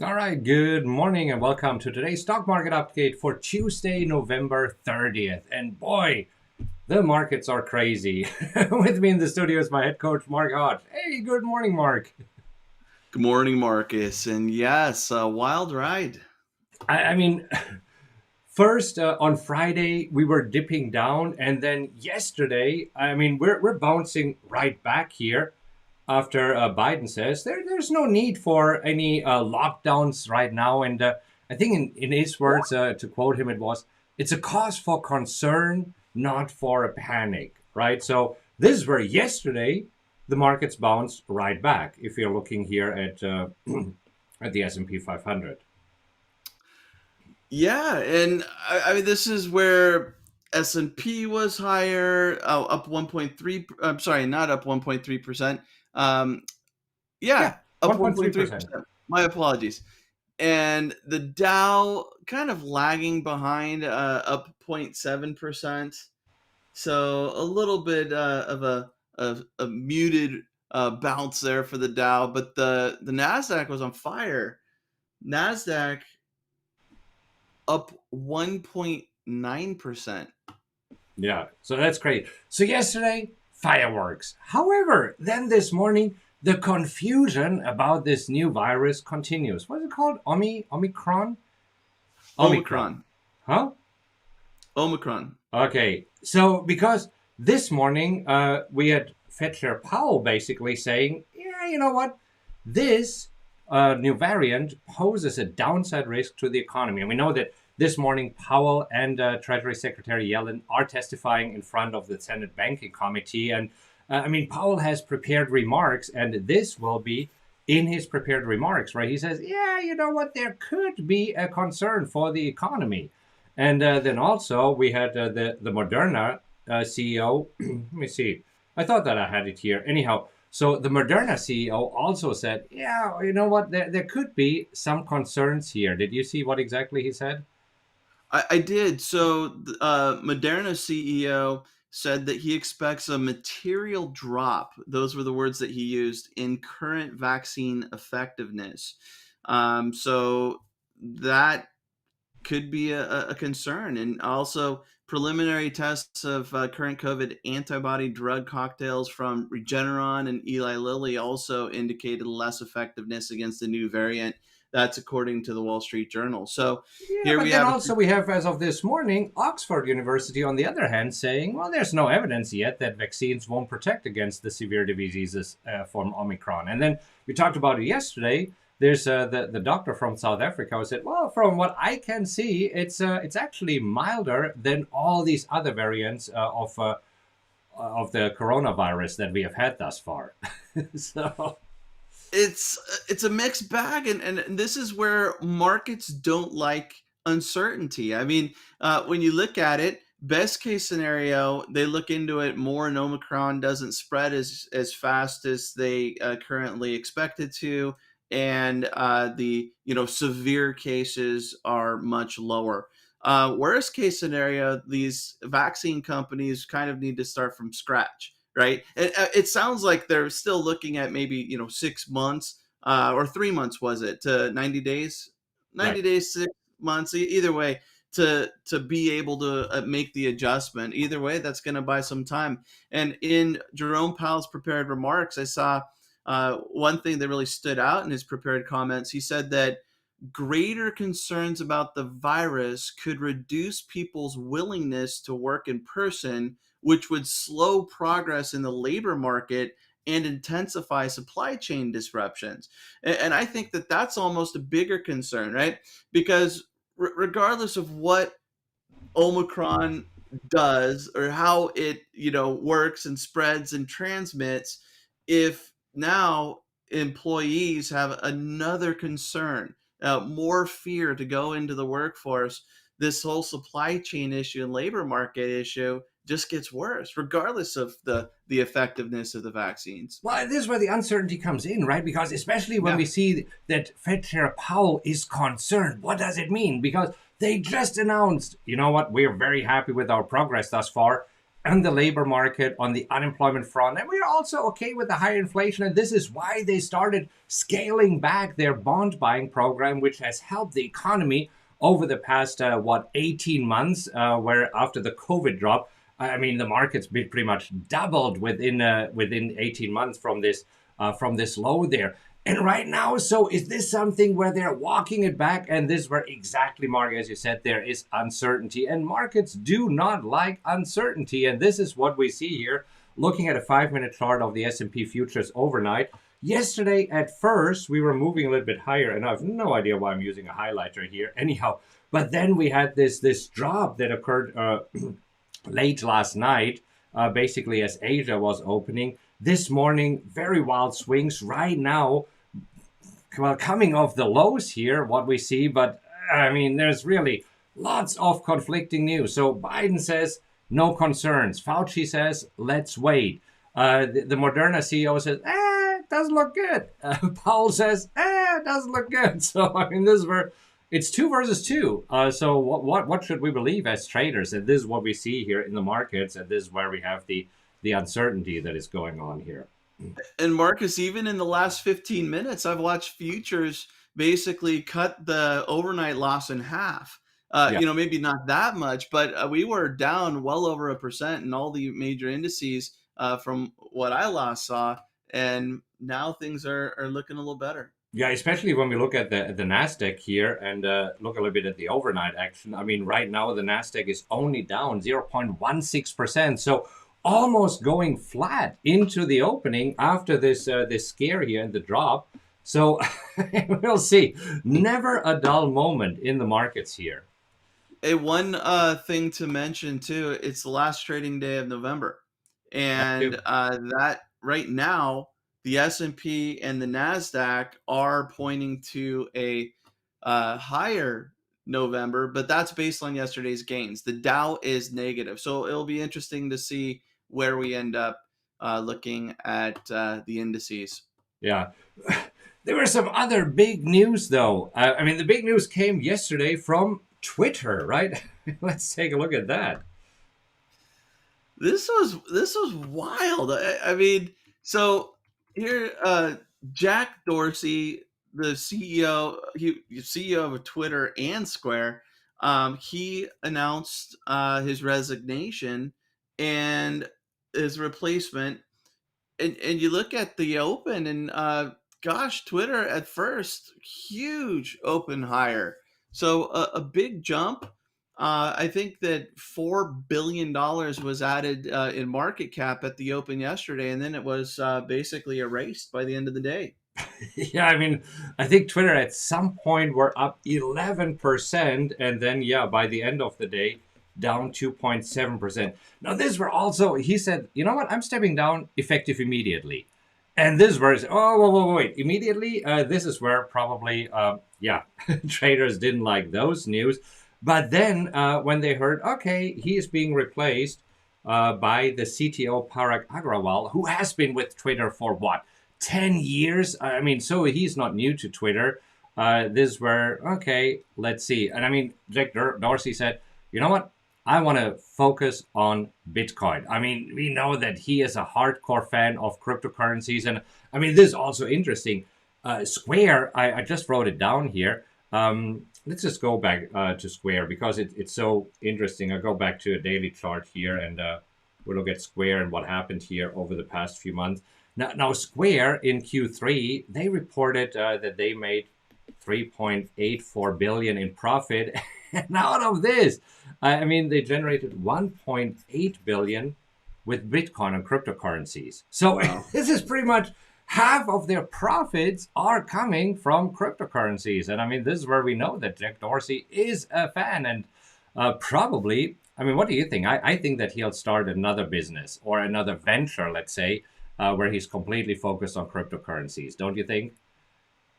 All right, good morning and welcome to today's stock market update for Tuesday, November 30th. And boy, the markets are crazy. With me in the studio is my head coach, Mark Hodge. Hey, good morning, Mark. Good morning, Marcus. And yes, a wild ride. I mean, first on Friday, we were dipping down, and then yesterday, we're bouncing right back here after Biden says there's no need for any lockdowns right now. And I think in his words, to quote him, it's a cause for concern, not for a panic, right? So this is where yesterday the markets bounced right back. If you're looking here at at the S&P 500. Yeah, and I mean this is where S&P was higher, up 1.3. I'm sorry, not up 1.3%. Um, Yeah, yeah, up 1.3%. 1.3%. My apologies. And the Dow kind of lagging behind, up 0.7%. So a little bit of a muted bounce there for the Dow, but the Nasdaq was on fire. Nasdaq up 1.9%. Yeah, so that's great. So yesterday, fireworks. However, then this morning, the confusion about this new virus continues. What's it called? Omicron? Omicron. Omicron. Huh? Omicron. Okay. So because this morning we had Fed Chair Powell basically saying, yeah, you know what? This new variant poses a downside risk to the economy. And we know that this morning Powell and Treasury Secretary Yellen are testifying in front of the Senate Banking Committee. And Powell has prepared remarks, and this will be in his prepared remarks, right? He says, yeah, you know what? There could be a concern for the economy. And then also we had the Moderna CEO. Let me see. I thought that I had it here. Anyhow, so the Moderna CEO also said, "Yeah, you know what? There could be some concerns here." Did you see what exactly he said? I did. So, Moderna CEO said that he expects a material drop. Those were the words that he used in current vaccine effectiveness. So that could be a concern. And also, preliminary tests of current COVID antibody drug cocktails from Regeneron and Eli Lilly also indicated less effectiveness against the new variant. That's according to the Wall Street Journal. So Yeah, here but we then have also we have, as of this morning, Oxford University, on the other hand, saying, well, there's no evidence yet that vaccines won't protect against the severe diseases from Omicron. And then we talked about it yesterday. There's the doctor from South Africa who said, well, from what I can see, it's actually milder than all these other variants of the coronavirus that we have had thus far. So it's a mixed bag, and this is where markets don't like uncertainty. I mean, when you look at it, best case scenario, they look into it more and Omicron doesn't spread as fast as they currently expect it to, and the severe cases are much lower. Worst case scenario, these vaccine companies kind of need to start from scratch, right? It sounds like they're still looking at maybe 6 months, or 3 months, was it, to 90 days, right. 90 days, 6 months, either way, to be able to make the adjustment. Either way, that's going to buy some time. And in Jerome Powell's prepared remarks, I saw one thing that really stood out in his prepared comments. He said that greater concerns about the virus could reduce people's willingness to work in person, which would slow progress in the labor market and intensify supply chain disruptions. And I think that that's almost a bigger concern, right? Because regardless of what Omicron does or how it works and spreads and transmits, if now employees have another concern, more fear to go into the workforce, this whole supply chain issue and labor market issue just gets worse, regardless of the effectiveness of the vaccines. Well, this is where the uncertainty comes in, right? Because especially when Yeah. we see that Fed Chair Powell is concerned, what does it mean? Because they just announced, you know what, we're very happy with our progress thus far. and the labor market, on the unemployment front. And we're also okay with the higher inflation. And this is why they started scaling back their bond buying program, which has helped the economy over the past, 18 months, where after the COVID drop, I mean, the market's been pretty much doubled within 18 months from this low there. And right now, so is this something where they're walking it back? And this where exactly, Mark, as you said, there is uncertainty, and markets do not like uncertainty. And this is what we see here, looking at a 5-minute chart of the S&P futures overnight. Yesterday, at first, we were moving a little bit higher, and I have no idea why I'm using a highlighter here. Anyhow, but then we had this drop that occurred late last night, basically as Asia was opening. This morning, very wild swings. Right now, well, coming off the lows here, what we see, but I mean, there's really lots of conflicting news. So Biden says no concerns. Fauci says let's wait. The Moderna CEO says, it doesn't look good. Powell says, it doesn't look good. So I mean, it's two versus two. So what should we believe as traders? And this is what we see here in the markets, and this is where we have the uncertainty that is going on here. And Marcus, even in the last 15 minutes, I've watched futures basically cut the overnight loss in half. Yeah. Maybe not that much, but we were down well over 1% in all the major indices from what I last saw. And now things are looking a little better. Yeah, especially when we look at the Nasdaq here and look a little bit at the overnight action. I mean, right now the Nasdaq is only down 0.16%, so almost going flat into the opening after this scare here and the drop. So we'll see. Never a dull moment in the markets here. One thing to mention too, it's the last trading day of November, That and too. that right now the S&P and the Nasdaq are pointing to a higher November, but that's based on yesterday's gains. The Dow is negative, so it'll be interesting to see where we end up looking at the indices. Yeah. There were some other big news, though. I mean, the big news came yesterday from Twitter, right? Let's take a look at that. This was wild. I mean, so here, Jack Dorsey, the CEO of Twitter and Square, he announced his resignation and his replacement. And you look at the open, and gosh, Twitter at first, huge open hire, so a big jump. I think that $4 billion was added in market cap at the open yesterday, and then it was basically erased by the end of the day. Yeah, I mean, I think Twitter at some point were up 11%, and then, yeah, by the end of the day, down 2.7%. Now, this were also, he said, you know what, I'm stepping down effective immediately. And this was, oh, wait, immediately? This is where probably, yeah, traders didn't like those news. But then when they heard, okay, he is being replaced by the CTO Parag Agrawal, who has been with Twitter for what, 10 years? I mean, so he's not new to Twitter. This were, okay, let's see. And I mean, Jack Dorsey said, you know what? I want to focus on Bitcoin. I mean, we know that he is a hardcore fan of cryptocurrencies. And I mean, this is also interesting. Square, I just wrote it down here. Let's just go back to Square because it's so interesting. I'll go back to a daily chart here and we'll look at Square and what happened here over the past few months. Now Square in Q3, they reported that they made 3.84 billion in profit. And out of this, I mean, they generated 1.8 billion with Bitcoin and cryptocurrencies. So Wow. this is pretty much half of their profits are coming from cryptocurrencies. And I mean, this is where we know that Jack Dorsey is a fan and probably, I mean, what do you think? I think that he'll start another business or another venture, let's say, where he's completely focused on cryptocurrencies. Don't you think?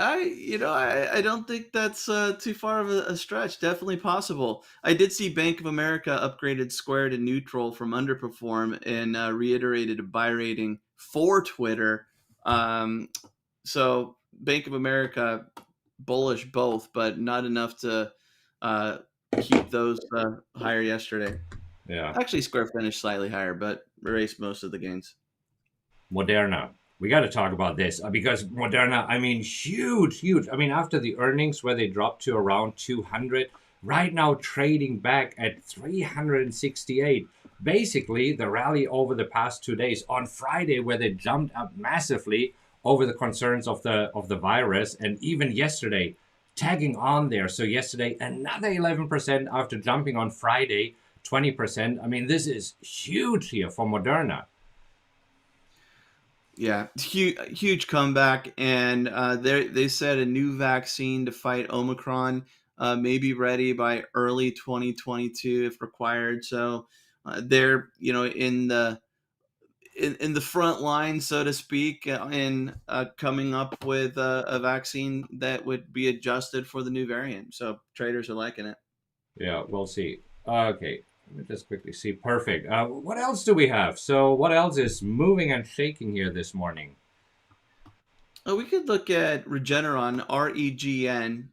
I don't think that's too far of a stretch. Definitely possible. I did see Bank of America upgraded Square to neutral from underperform and reiterated a buy rating for Twitter. So Bank of America bullish both, but not enough to uh, keep those higher yesterday. Yeah. Actually, Square finished slightly higher, but erased most of the gains. Moderna. We got to talk about this because Moderna, I mean, huge, huge. I mean, after the earnings where they dropped to around 200, right now trading back at 368. Basically, the rally over the past 2 days on Friday, where they jumped up massively over the concerns of the virus, and even yesterday, tagging on there. So yesterday, another 11% after jumping on Friday, 20%. I mean, this is huge here for Moderna. Yeah, huge comeback, and they said a new vaccine to fight Omicron may be ready by early 2022 if required. So they're in the front line, so to speak, in coming up with a vaccine that would be adjusted for the new variant. So traders are liking it. Yeah, we'll see. Okay, let me just quickly see. Perfect. What else do we have? So, what else is moving and shaking here this morning? Oh, we could look at Regeneron, REGN.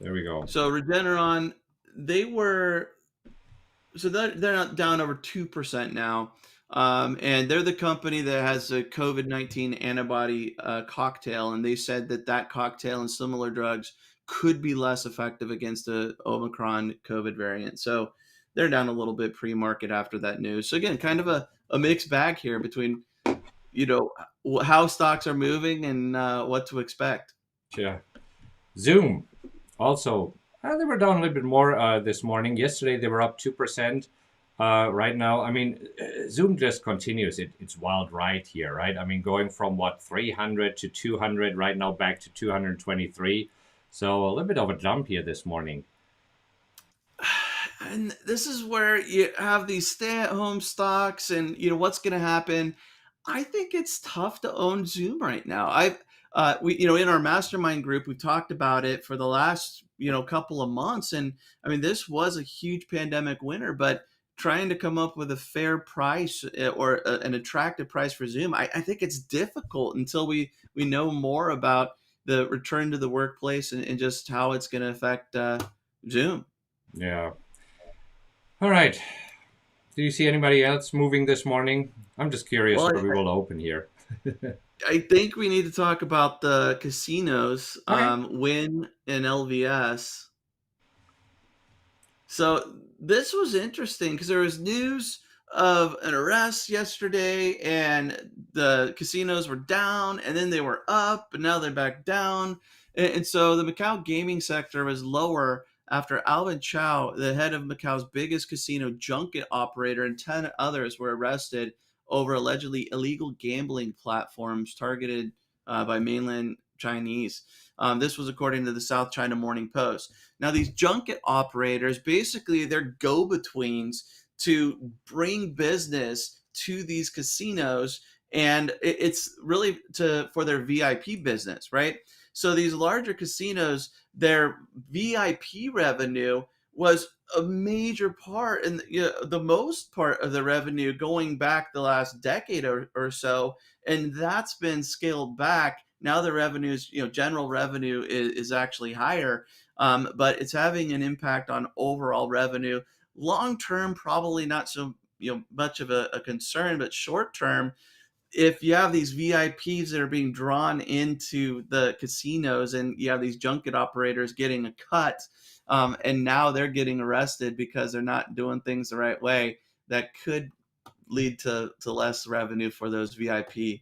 There we go. So Regeneron, they were they're not down over 2% now. And they're the company that has a COVID-19 antibody cocktail, and they said that that cocktail and similar drugs could be less effective against the Omicron COVID variant. So they're down a little bit pre-market after that news. So again, kind of a mixed bag here between you know how stocks are moving and what to expect. Yeah. Zoom. Also, they were down a little bit more this morning. Yesterday, they were up 2%. Right now, I mean, Zoom just continues its wild ride here, right? I mean, going from what, 300 to 200, right now back to 223. So, a little bit of a jump here this morning. And this is where you have these stay-at-home stocks, and what's going to happen. I think it's tough to own Zoom right now. We in our mastermind group we've talked about it for the last couple of months, and I mean this was a huge pandemic winner, but trying to come up with a fair price or an attractive price for Zoom, I think it's difficult until we know more about the return to the workplace and just how it's going to affect Zoom. Yeah. All right. Do you see anybody else moving this morning? I'm just curious Well, where we will open here. I think we need to talk about the casinos, Okay. Win and LVS. So this was interesting because there was news of an arrest yesterday, and the casinos were down, and then they were up, and now they're back down. And so the Macau gaming sector was lower after Alvin Chow, the head of Macau's biggest casino junket operator, and 10 others were arrested over allegedly illegal gambling platforms targeted by mainland Chinese. This was according to the South China Morning Post. Now, these junket operators basically they're go-betweens to bring business to these casinos, and it's really to for their VIP business, right? So these larger casinos, their VIP revenue was a major part and the most part of the revenue going back the last decade or so, and that's been scaled back. Now the revenues, general revenue is actually higher, but it's having an impact on overall revenue. Long term, probably not so much of a concern, but short term, if you have these VIPs that are being drawn into the casinos, and you have these junket operators getting a cut, and now they're getting arrested because they're not doing things the right way, that could lead to less revenue for those VIP.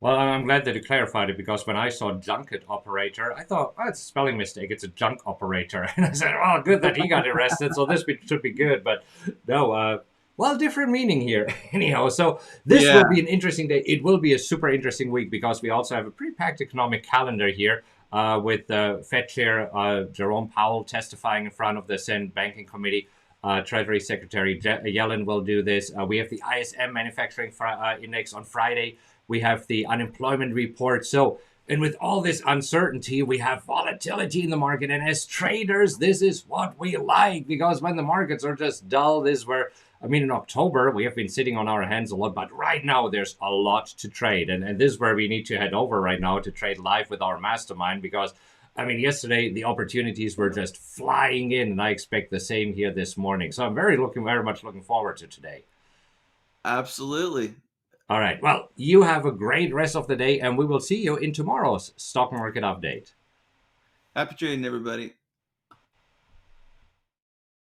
Well, I'm glad that you clarified it because when I saw junket operator, I thought, oh, it's a spelling mistake. It's a junk operator. And I said, oh, good that he got arrested. So should be good. But no, well, different meaning here. Anyhow, so this Yeah. will be an interesting day. It will be a super interesting week because we also have a pretty packed economic calendar here with Fed Chair Jerome Powell testifying in front of the Senate Banking Committee. Treasury Secretary Yellen will do this. We have the ISM manufacturing index on Friday. We have the unemployment report. So, and with all this uncertainty, we have volatility in the market. And as traders, this is what we like because when the markets are just dull, this is where, I mean, in October, we have been sitting on our hands a lot, but right now there's a lot to trade. And this is where we need to head over right now to trade live with our mastermind because I mean, yesterday the opportunities were just flying in, and I expect the same here this morning. So I'm very much looking forward to today. Absolutely. All right. Well, you have a great rest of the day, and we will see you in tomorrow's stock market update. Happy trading, everybody.